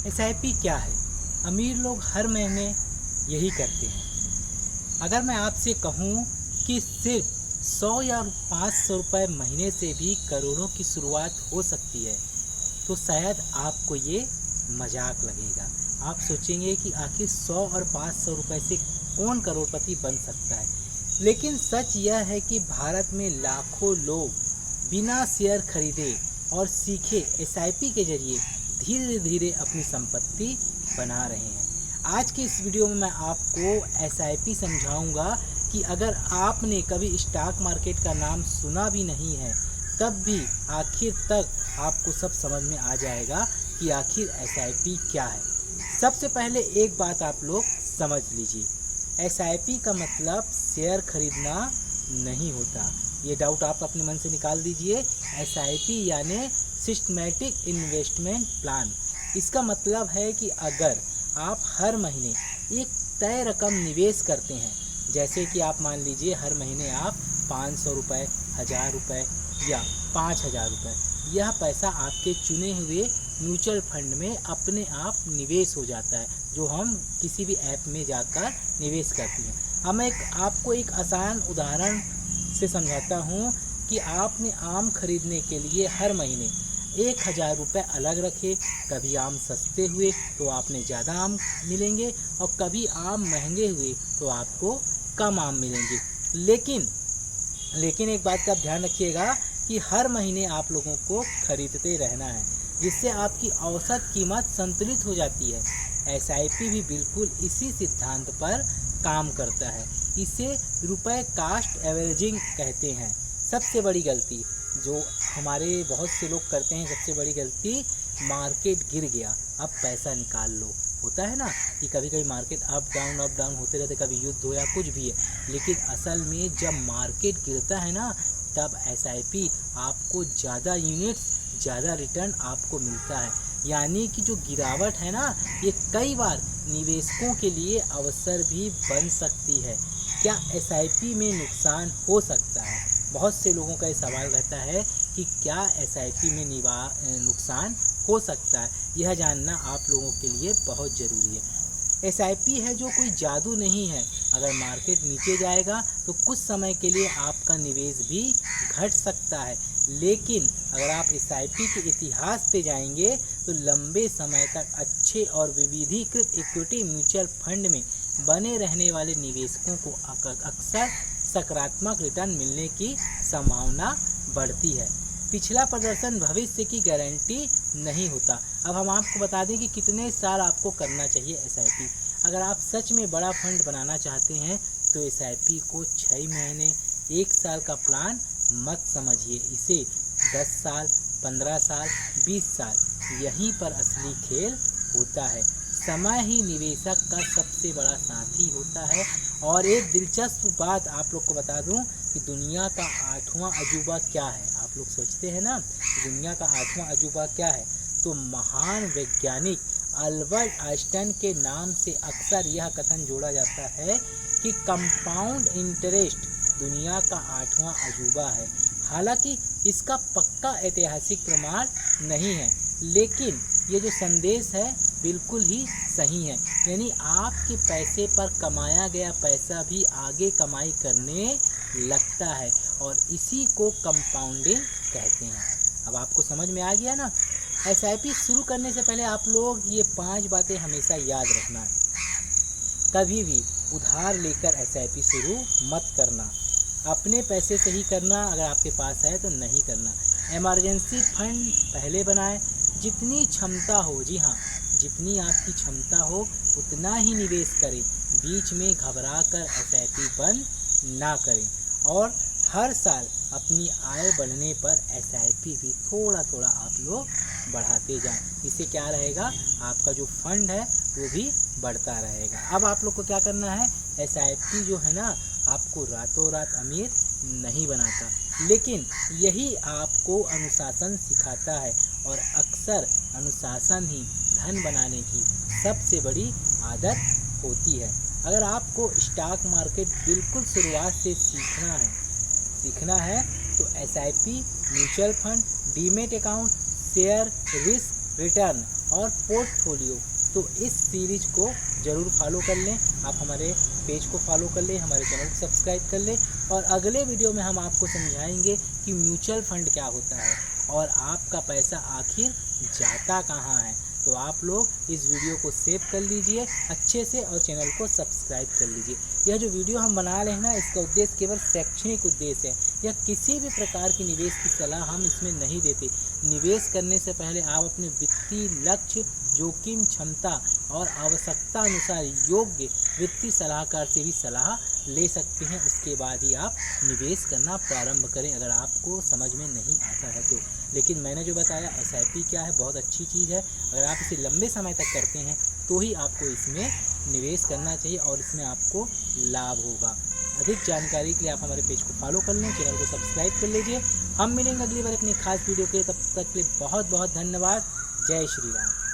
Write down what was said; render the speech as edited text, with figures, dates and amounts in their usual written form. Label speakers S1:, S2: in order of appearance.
S1: SIP क्या है? अमीर लोग हर महीने यही करते हैं। अगर मैं आपसे कहूँ कि सिर्फ 100 या 500 रुपये महीने से भी करोड़ों की शुरुआत हो सकती है, तो शायद आपको ये मजाक लगेगा। आप सोचेंगे कि आखिर 100 और 500 रुपये से कौन करोड़पति बन सकता है। लेकिन सच यह है कि भारत में लाखों लोग बिना शेयर खरीदे और सीखे एसआईपी के जरिए धीरे धीरे अपनी संपत्ति बना रहे हैं। आज के इस वीडियो में मैं आपको एसआईपी समझाऊंगा कि अगर आपने कभी स्टॉक मार्केट का नाम सुना भी नहीं है, तब भी आखिर तक आपको सब समझ में आ जाएगा कि आखिर एसआईपी क्या है। सबसे पहले एक बात आप लोग समझ लीजिए, एसआईपी का मतलब शेयर खरीदना नहीं होता। ये डाउट आप अपने मन से निकाल दीजिए। एसआईपी यानी सिस्टमैटिक इन्वेस्टमेंट प्लान। इसका मतलब है कि अगर आप हर महीने एक तय रकम निवेश करते हैं, जैसे कि आप मान लीजिए हर महीने आप 500 रुपये, 1000 रुपये या 5000 रुपये, यह पैसा आपके चुने हुए म्यूचुअल फंड में अपने आप निवेश हो जाता है, जो हम किसी भी ऐप में जाकर निवेश करते हैं। हम आपको एक आसान उदाहरण से समझाता हूँ कि आपने आम खरीदने के लिए हर महीने 1000 रुपये अलग रखे। कभी आम सस्ते हुए तो आपने ज़्यादा आम मिलेंगे और कभी आम महंगे हुए तो आपको कम आम मिलेंगे। लेकिन एक बात का ध्यान रखिएगा कि हर महीने आप लोगों को खरीदते रहना है, जिससे आपकी औसत कीमत संतुलित हो जाती है। एसआईपी भी बिल्कुल इसी सिद्धांत पर काम करता है। इसे रुपए कास्ट एवरेजिंग कहते हैं। सबसे बड़ी गलती जो हमारे बहुत से लोग करते हैं, सबसे बड़ी गलती, मार्केट गिर गया अब पैसा निकाल लो। होता है ना कि कभी कभी मार्केट अप डाउन होते रहते, कभी युद्ध हो या कुछ भी है, लेकिन असल में जब मार्केट गिरता है ना, तब एसआईपी आपको ज़्यादा यूनिट्स, ज़्यादा रिटर्न आपको मिलता है। यानी कि जो गिरावट है ना, ये कई बार निवेशकों के लिए अवसर भी बन सकती है। क्या एसआईपी में नुकसान हो सकता है? बहुत से लोगों का ये सवाल रहता है कि क्या एसआईपी में नुकसान हो सकता है। यह जानना आप लोगों के लिए बहुत ज़रूरी है। एसआईपी है जो कोई जादू नहीं है। अगर मार्केट नीचे जाएगा तो कुछ समय के लिए आपका निवेश भी घट सकता है, लेकिन अगर आप एसआईपी के इतिहास पे जाएंगे तो लंबे समय तक अच्छे और विविधीकृत इक्विटी म्यूचुअल फंड में बने रहने वाले निवेशकों को अक्सर सकारात्मक रिटर्न मिलने की संभावना बढ़ती है। पिछला प्रदर्शन भविष्य की गारंटी नहीं होता। अब हम आपको बता दें कि कितने साल आपको करना चाहिए एसआईपी। अगर आप सच में बड़ा फंड बनाना चाहते हैं तो एसआईपी को 6 महीने, 1 साल का प्लान मत समझिए। इसे 10 साल, 15 साल, 20 साल, यहीं पर असली खेल होता है। समय ही निवेशक का सबसे बड़ा साथी होता है। और एक दिलचस्प बात आप लोग को बता दूं कि दुनिया का 8वां अजूबा क्या है। आप लोग सोचते हैं ना दुनिया का 8वां अजूबा क्या है, तो महान वैज्ञानिक अल्बर्ट आइंस्टाइन के नाम से अक्सर यह कथन जोड़ा जाता है कि कंपाउंड इंटरेस्ट दुनिया का 8वां अजूबा है। हालांकि इसका पक्का ऐतिहासिक प्रमाण नहीं है, लेकिन ये जो संदेश है बिल्कुल ही सही है। यानी आपके पैसे पर कमाया गया पैसा भी आगे कमाई करने लगता है, और इसी को कंपाउंडिंग कहते हैं। अब आपको समझ में आ गया ना। एसआईपी शुरू करने से पहले आप लोग ये 5 बातें हमेशा याद रखना। कभी भी उधार लेकर एसआईपी शुरू मत करना। अपने पैसे से ही करना, अगर आपके पास है तो नहीं करना। इमरजेंसी फंड पहले बनाएं। जितनी क्षमता हो, जी हाँ, जितनी आपकी क्षमता हो उतना ही निवेश करें। बीच में घबरा कर एसआईपी बंद ना करें। और हर साल अपनी आय बढ़ने पर एसआईपी भी थोड़ा थोड़ा आप लोग बढ़ाते जाएं। इससे क्या रहेगा, आपका जो फंड है वो भी बढ़ता रहेगा। अब आप लोग को क्या करना है, एसआईपी जो है ना, आपको रातों रात अमीर नहीं बनाता, लेकिन यही आपको अनुशासन सिखाता है। और अक्सर अनुशासन ही धन बनाने की सबसे बड़ी आदत होती है। अगर आपको स्टॉक मार्केट बिल्कुल शुरुआत से सीखना है तो SIP, mutual fund, demat account, share, risk, return और पोर्टफोलियो। तो इस सीरीज को ज़रूर फॉलो कर लें। आप हमारे पेज को फॉलो कर लें, हमारे चैनल को सब्सक्राइब कर लें, और अगले वीडियो में हम आपको समझाएंगे कि म्यूचुअल फंड क्या होता है और आपका पैसा आखिर जाता कहाँ है। तो आप लोग इस वीडियो को सेव कर लीजिए अच्छे से और चैनल को सब्सक्राइब कर लीजिए। यह जो वीडियो हम बना रहे हैं ना, इसका उद्देश्य केवल शैक्षणिक उद्देश्य है। यह किसी भी प्रकार की निवेश की सलाह हम इसमें नहीं देते। निवेश करने से पहले आप अपने वित्तीय लक्ष्य, जोखिम क्षमता और आवश्यकता अनुसार योग्य वित्तीय सलाहकार से भी सलाह ले सकते हैं। उसके बाद ही आप निवेश करना प्रारंभ करें, अगर आपको समझ में नहीं आता है तो। लेकिन मैंने जो बताया SIP क्या है, बहुत अच्छी चीज़ है। अगर आप इसे लंबे समय तक करते हैं तो ही आपको इसमें निवेश करना चाहिए और इसमें आपको लाभ होगा। अधिक जानकारी के लिए आप हमारे पेज को फॉलो कर लें, चैनल को सब्सक्राइब कर लीजिए। हम मिलेंगे अगली बार अपनी खास वीडियो के, तब तक के लिए बहुत बहुत धन्यवाद। जय श्री राम।